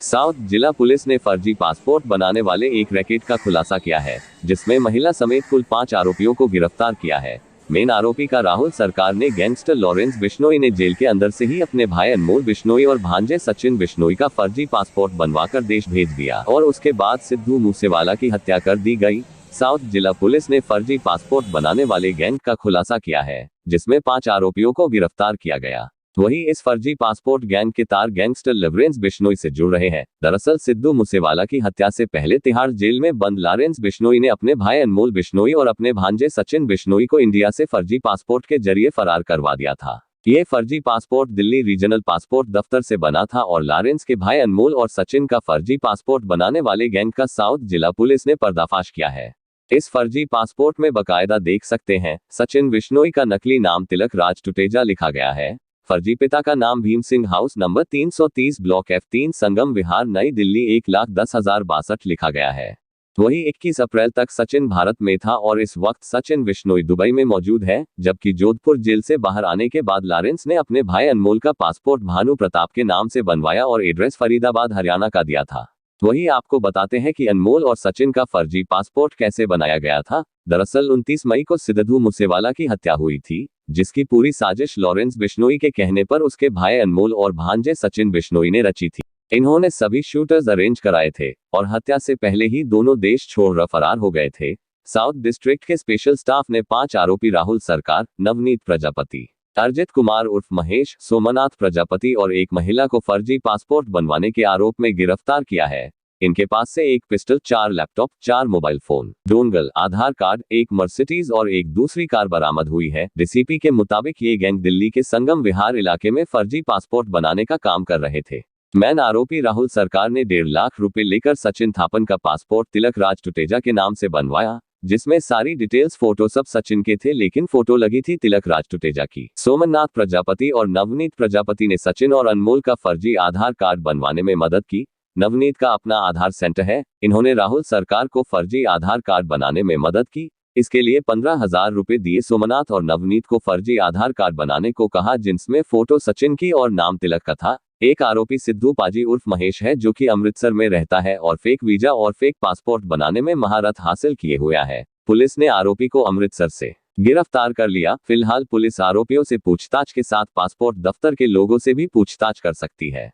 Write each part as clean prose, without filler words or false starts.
South जिला police ने फर्जी पासपोर्ट बनाने वाले एक रैकेट का खुलासा किया है, जिसमें महिला समेत कुल 5 आरोपियों को गिरफ्तार किया है। मेन आरोपी का राहुल सरकार ने गैंगस्टर लॉरेंस बिश्नोई ने जेल के अंदर से ही अपने भाई अनमोल बिश्नोई और भांजे सचिन बिश्नोई का फर्जी पासपोर्ट बनवाकर देश भेज दिया और उसके बाद सिद्धू मूसेवाला की हत्या कर दी गई। साउथ जिला पुलिस ने फर्जी पासपोर्ट बनाने वाले गैंग का खुलासा किया है, जिसमें 5 आरोपियों को गिरफ्तार किया गया। वहीं इस फर्जी पासपोर्ट गैंग के तार गैंगस्टर लॉरेंस बिश्नोई से जुड़ रहे हैं। दरअसल सिद्धू मूसेवाला की हत्या से पहले तिहाड़ जेल में बंद लॉरेंस बिश्नोई ने अपने भाई अनमोल बिश्नोई और अपने भांजे सचिन बिश्नोई को इंडिया से फर्जी पासपोर्ट के जरिए फरार करवा दिया था। ये फर्जी पासपोर्ट दिल्ली रीजनल पासपोर्ट दफ्तर से बना था और लॉरेंस के भाई अनमोल और सचिन का फर्जी पासपोर्ट बनाने वाले गैंग का साउथ जिला पुलिस ने पर्दाफाश किया है। इस फर्जी पासपोर्ट में बकायदा देख सकते हैं, सचिन बिश्नोई का नकली नाम तिलक राज टुटेजा लिखा गया है। फर्जी पिता का नाम Bhim Singh house number 330 block F3 संगम विहार नई दिल्ली 1,10,062 लिखा गया है। वहीं 21 अप्रैल तक सचिन भारत में था और इस वक्त सचिन बिश्नोई दुबई में मौजूद है, जबकि जोधपुर जेल से बाहर आने के बाद लॉरेंस ने अपने भाई अनमोल का पासपोर्ट भानु प्रताप के नाम से बनवाया और एड्रेस फरीदाबाद हरियाणा का दिया था। वहीं आपको बताते हैं कि अनमोल और सचिन का फर्जी पासपोर्ट कैसे बनाया गया था। दरअसल 29 मई को सिद्धू मूसेवाला की हत्या हुई थी, जिसकी पूरी साजिश लॉरेंस बिश्नोई के कहने पर उसके भाई अनमोल और भांजे सचिन बिश्नोई ने रची थी। इन्होंने सभी शूटर्स अरेंज कराए थे और हत्या से पहले ही दोनों देश छोड़ फरार हो गए थे। साउथ डिस्ट्रिक्ट के स्पेशल स्टाफ ने 5 आरोपी राहुल सरकार, नवनीत प्रजापति, अर्जित कुमार उर्फ महेश, सोमनाथ प्रजापति और एक महिला को फर्जी पासपोर्ट बनवाने के आरोप में गिरफ्तार किया है। इनके पास से एक pistol, 4 laptop, 4 mobile phone, dongle, Aadhaar card, एक मर्सिडीज और एक दूसरी कार बरामद हुई है। डीसीपी के मुताबिक ये गैंग दिल्ली के संगम विहार इलाके में फर्जी पासपोर्ट बनाने का काम कर रहे थे। मैन आरोपी राहुल सरकार ने 1.5 लाख रुपए लेकर सचिन थापन का पासपोर्ट तिलक राज टुटेजा के नाम से बनवाया, जिसमें सारी डिटेल्स फोटो सब सचिन के थे, लेकिन फोटो लगी थी तिलक राज टुटेजा की। सोमनाथ प्रजापति और नवनीत प्रजापति ने सचिन और अनमोल का फर्जी आधार कार्ड बनवाने में मदद की। नवनीत का अपना आधार सेंटर है। इन्होंने राहुल सरकार को फर्जी आधार कार्ड बनाने में मदद की। इसके लिए 15,000 रुपए दिए। सोमनाथ और नवनीत को फर्जी आधार कार्ड बनाने को कहा, जिसमें फोटो सचिन की और नाम तिलक का था। एक आरोपी सिद्धू पाजी उर्फ महेश है, जो कि अमृतसर में रहता है और फेक वीजा और फेक पासपोर्ट बनाने में महारत हासिल किए हुआ है। पुलिस ने आरोपी को अमृतसर से गिरफ्तार कर लिया। फिलहाल पुलिस आरोपियों से पूछताछ के साथ पासपोर्ट दफ्तर के लोगों से भी पूछताछ कर सकती है।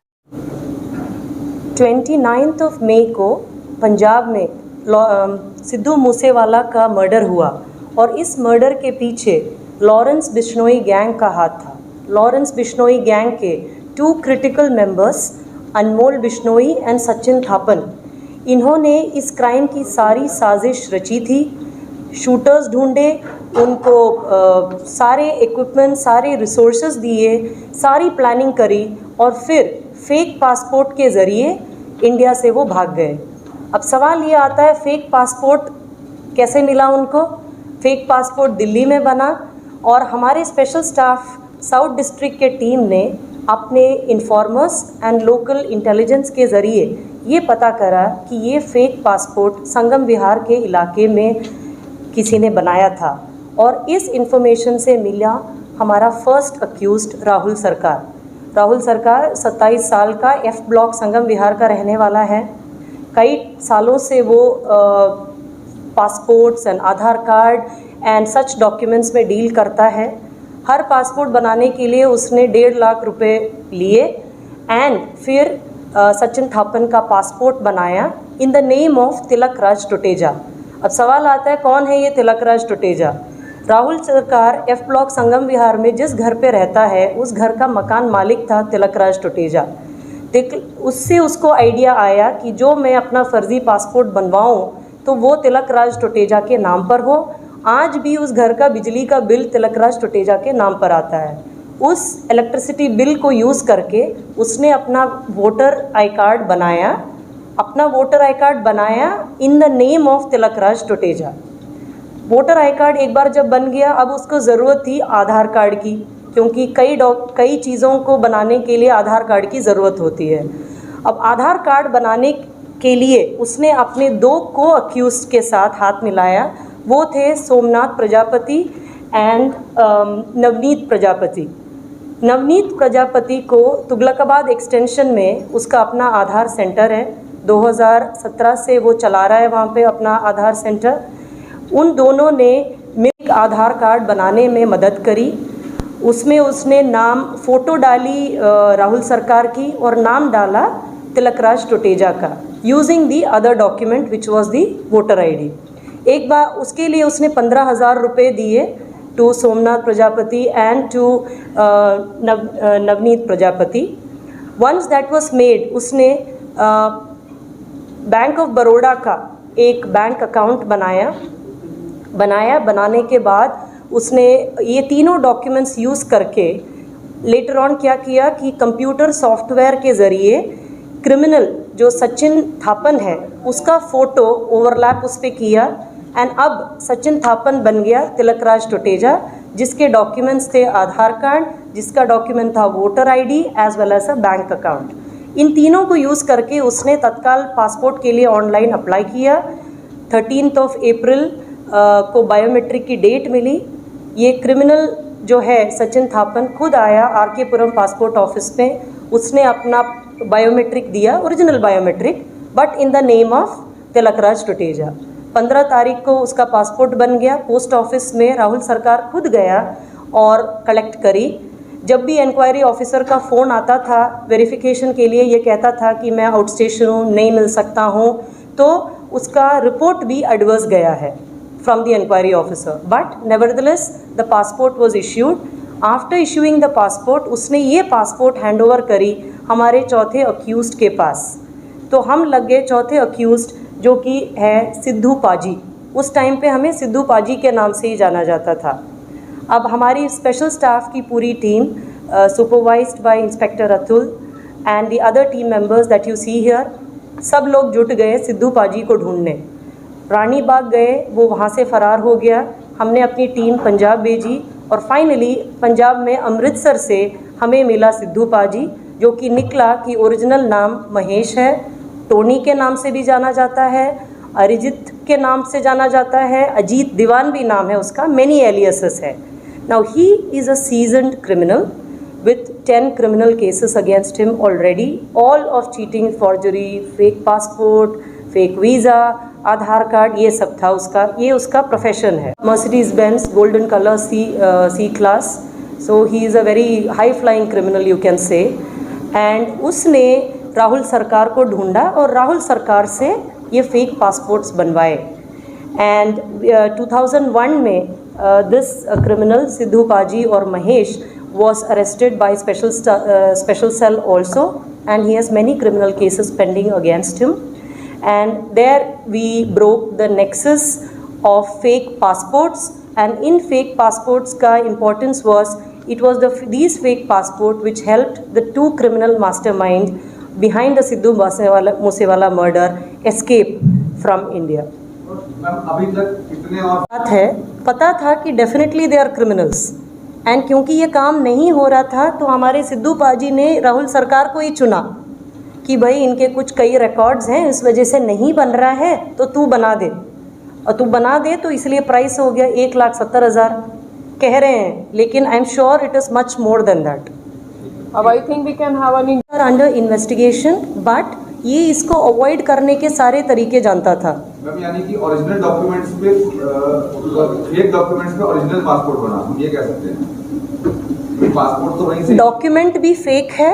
29 मई को पंजाब में सिद्धू मूसेवाला का मर्डर हुआ और इस मर्डर के पीछे लॉरेंस बिश्नोई गैंग का हाथ था। लॉरेंस बिश्नोई गैंग के 2 critical members Anmol Bishnoi and Sachin Thapan, इन्होंने इस क्राइम की सारी साजिश रची थी। शूटर्स ढूंढे, उनको सारे इक्विपमेंट, सारे रिसोर्सेज दिए, सारी प्लानिंग करी और फिर फेक पासपोर्ट के ज़रिए इंडिया से वो भाग गए। अब सवाल ये आता है, फेक पासपोर्ट कैसे मिला उनको? फेक पासपोर्ट दिल्ली में बना और हमारे स्पेशल स्टाफ साउथ डिस्ट्रिक्ट के टीम ने अपने इन्फॉर्मर्स एंड लोकल इंटेलिजेंस के ज़रिए ये पता करा कि ये फेक पासपोर्ट संगम विहार के इलाके में किसी ने बनाया था और इस इंफॉर्मेशन से मिला हमारा फर्स्ट अक्यूज्ड राहुल सरकार। राहुल सरकार 27 साल का F ब्लॉक संगम विहार का रहने वाला है। कई सालों से वो passports and Aadhaar card and such documents में डील करता है। हर पासपोर्ट बनाने के लिए उसने 1.5 लाख रुपए लिए एंड फिर सचिन थापन का पासपोर्ट बनाया इन the name of Tilak Raj Tuteja. अब सवाल आता है, कौन है ये तिलक राज टुटेजा? राहुल सरकार F ब्लॉक संगम विहार में जिस घर पे रहता है, उस घर का मकान मालिक था तिलक राज टुटेजा। उससे उसको आइडिया आया कि जो मैं अपना फर्जी पासपोर्ट बनवाऊं तो वो तिलक राज टुटेजा के नाम पर हो। आज भी उस घर का बिजली का बिल तिलक राज टुटेजा के नाम पर आता है। उस इलेक्ट्रिसिटी बिल को यूज़ करके उसने अपना वोटर आई कार्ड बनाया, इन the name of Tilak Raj Tuteja. Voter I card एक बार जब बन गया, अब उसको ज़रूरत थी आधार कार्ड की, क्योंकि कई चीज़ों को बनाने के लिए आधार कार्ड की ज़रूरत होती है। अब आधार कार्ड बनाने के लिए उसने अपने 2 को अक्यूज़ के साथ हाथ मिलाया। वो थे सोमनाथ प्रजापति एंड नवनीत प्रजापति। नवनीत प्रजापति को तुगलकाबाद एक्सटेंशन में उसका अपना आधार सेंटर है। 2017 से वो चला रहा है वहाँ पे अपना आधार सेंटर। उन दोनों ने मिल आधार कार्ड बनाने में मदद करी। उसमें उसने नाम फ़ोटो डाली राहुल सरकार की और नाम डाला तिलकराज टोटेजा का, using the other document which was the voter ID। एक बार उसके लिए उसने 15,000 रुपये दिए to Somnath Prajapati and to Navneet Prajapati. Once that was made, उसने बैंक ऑफ बड़ौदा का एक बैंक अकाउंट बनाने के बाद उसने ये तीनों डॉक्यूमेंट्स यूज़ करके लेटर ऑन क्या किया कि कंप्यूटर सॉफ्टवेयर के ज़रिए क्रिमिनल जो सचिन थापन है उसका फ़ोटो ओवरलैप उस पर किया एंड अब सचिन थापन बन गया तिलकराज टोटेजा, जिसके डॉक्यूमेंट्स थे आधार कार्ड, जिसका डॉक्यूमेंट था voter ID as well as a bank account. इन तीनों को यूज़ करके उसने तत्काल पासपोर्ट के लिए ऑनलाइन अप्लाई किया। 13 अप्रैल को बायोमेट्रिक की डेट मिली। ये क्रिमिनल जो है सचिन थापन खुद आया RK पुरम पासपोर्ट ऑफिस में, उसने अपना बायोमेट्रिक दिया, original biometric, but in the name of Tilakraj Toteja. 15 तारीख को उसका पासपोर्ट बन गया। पोस्ट ऑफिस में राहुल सरकार खुद गया और कलेक्ट करी। जब भी इंक्वायरी ऑफिसर का फ़ोन आता था वेरिफिकेशन के लिए, ये कहता था कि मैं आउट स्टेशन हूँ, नहीं मिल सकता हूँ, तो उसका रिपोर्ट भी एडवर्स गया है from the inquiry officer. But nevertheless the passport was issued. After issuing the passport उसने ये पासपोर्ट हैंड ओवर करी हमारे चौथे अक्यूज्ड के पास। तो हम लग गए चौथे अक्यूज्ड जो कि है सिद्धू पाजी। उस टाइम पे हमें सिद्धू पाजी के नाम से ही जाना जाता था। अब हमारी स्पेशल स्टाफ की पूरी team supervised by inspector Atul and the other team members that you see here, सब लोग जुट गए सिद्धू पाजी को ढूंढने। रानी बाग गए, वो वहाँ से फ़रार हो गया। हमने अपनी टीम पंजाब भेजी और फाइनली पंजाब में अमृतसर से हमें मिला सिद्धू पाजी, जो कि निकला कि ओरिजिनल नाम महेश है, टोनी के नाम से भी जाना जाता है, अरिजीत के नाम से जाना जाता है, अजीत दीवान भी नाम है उसका, मैनी एलियासेस है। Now he is a seasoned criminal with 10 criminal cases against him already, all of cheating, forgery, fake passport, fake visa, Aadhaar card, ये सब था उसका। ये उसका प्रोफेशन है। Mercedes Benz golden colour C class, so he is a very high flying criminal you can say। And उसने राहुल सरकार को ढूंढा और राहुल सरकार से ये फेक पासपोर्ट्स बनवाए। एंड 2001 में दिस क्रिमिनल सिद्धू पाजी और Mahesh was arrested by special cell also, and he has many criminal cases pending against him, and there we broke the nexus of fake passports। and in fake passports ka importance was it was these fake passport which helped the two criminal mastermind behind the Sidhu Moosewala murder escape from India। अभी तक कितने और बात है, पता था कि definitely they are criminals, and क्योंकि ये काम नहीं हो रहा था तो हमारे सिद्धू पाजी ने राहुल सरकार को ही चुना कि भाई इनके कुछ कई रिकॉर्ड्स हैं, इस वजह से नहीं बन रहा है तो तू बना दे। और तू बना दे तो इसलिए प्राइस हो गया 1,70,000 कह रहे हैं, लेकिन I am sure it is much more than that. अब I think we can have an under investigation, but ये इसको अवॉइड करने के सारे तरीके जानता था। मैम यानी कि ओरिजिनल डॉक्यूमेंट्स पे फेक डॉक्यूमेंट्स पे ओरिजिनल पासपोर्ट बना, हम ये कह सकते हैं। पासपोर्ट तो वहीं से, डॉक्यूमेंट भी फेक है,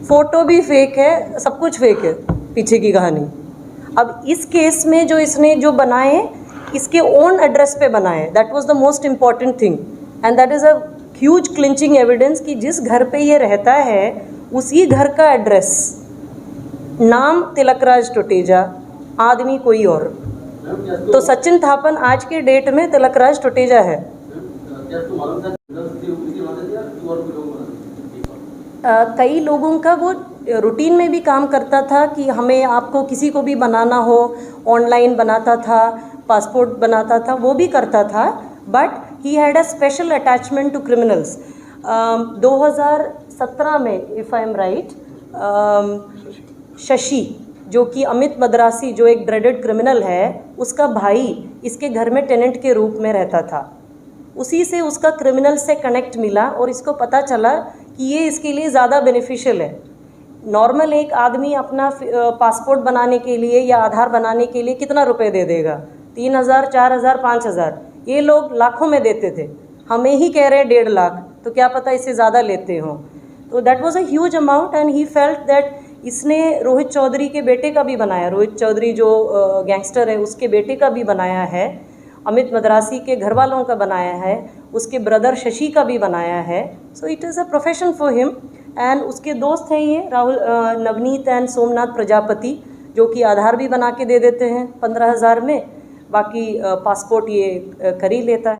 फोटो भी फेक है, सब कुछ फेक है, पीछे की कहानी। अब इस केस में जो इसने जो बनाए इसके ओन एड्रेस पे बनाए, that was the most important thing, and that is a huge clinching evidence कि जिस घर पे ये रहता है उसी घर का एड्रेस, नाम तिलकराज टोटेजा, आदमी कोई और। तो सचिन थापन आज के डेट में तिलकराज टोटेजा है। कई लोगों का वो रूटीन में भी काम करता था कि हमें आपको किसी को भी बनाना हो ऑनलाइन बनाता था, पासपोर्ट बनाता था, वो भी करता था, but he had a special attachment to criminals. 2017 में if I am right, Shashi जो कि अमित मद्रासी जो एक ड्रेडेड क्रिमिनल है, उसका भाई इसके घर में टेनेंट के रूप में रहता था। उसी से उसका क्रिमिनल से कनेक्ट मिला और इसको पता चला कि ये इसके लिए ज़्यादा बेनिफिशियल है। नॉर्मल एक आदमी अपना पासपोर्ट बनाने के लिए या आधार बनाने के लिए कितना रुपए दे देगा? 3,000, 4,000, 5,000। ये लोग लाखों में देते थे, हमें ही कह रहे हैं 1.5 लाख, तो क्या पता इससे ज़्यादा लेते हों। तो that was a huge amount and he felt that इसने रोहित चौधरी के बेटे का भी बनाया, रोहित चौधरी जो गैंगस्टर है उसके बेटे का भी बनाया है, अमित मद्रासी के घर वालों का बनाया है, उसके ब्रदर शशि का भी बनाया है। So it is a profession for him. And उसके दोस्त हैं ये राहुल नवनीत एंड सोमनाथ प्रजापति, जो कि आधार भी बना के दे देते हैं 15,000 में, बाकी पासपोर्ट ये कर ही लेता है।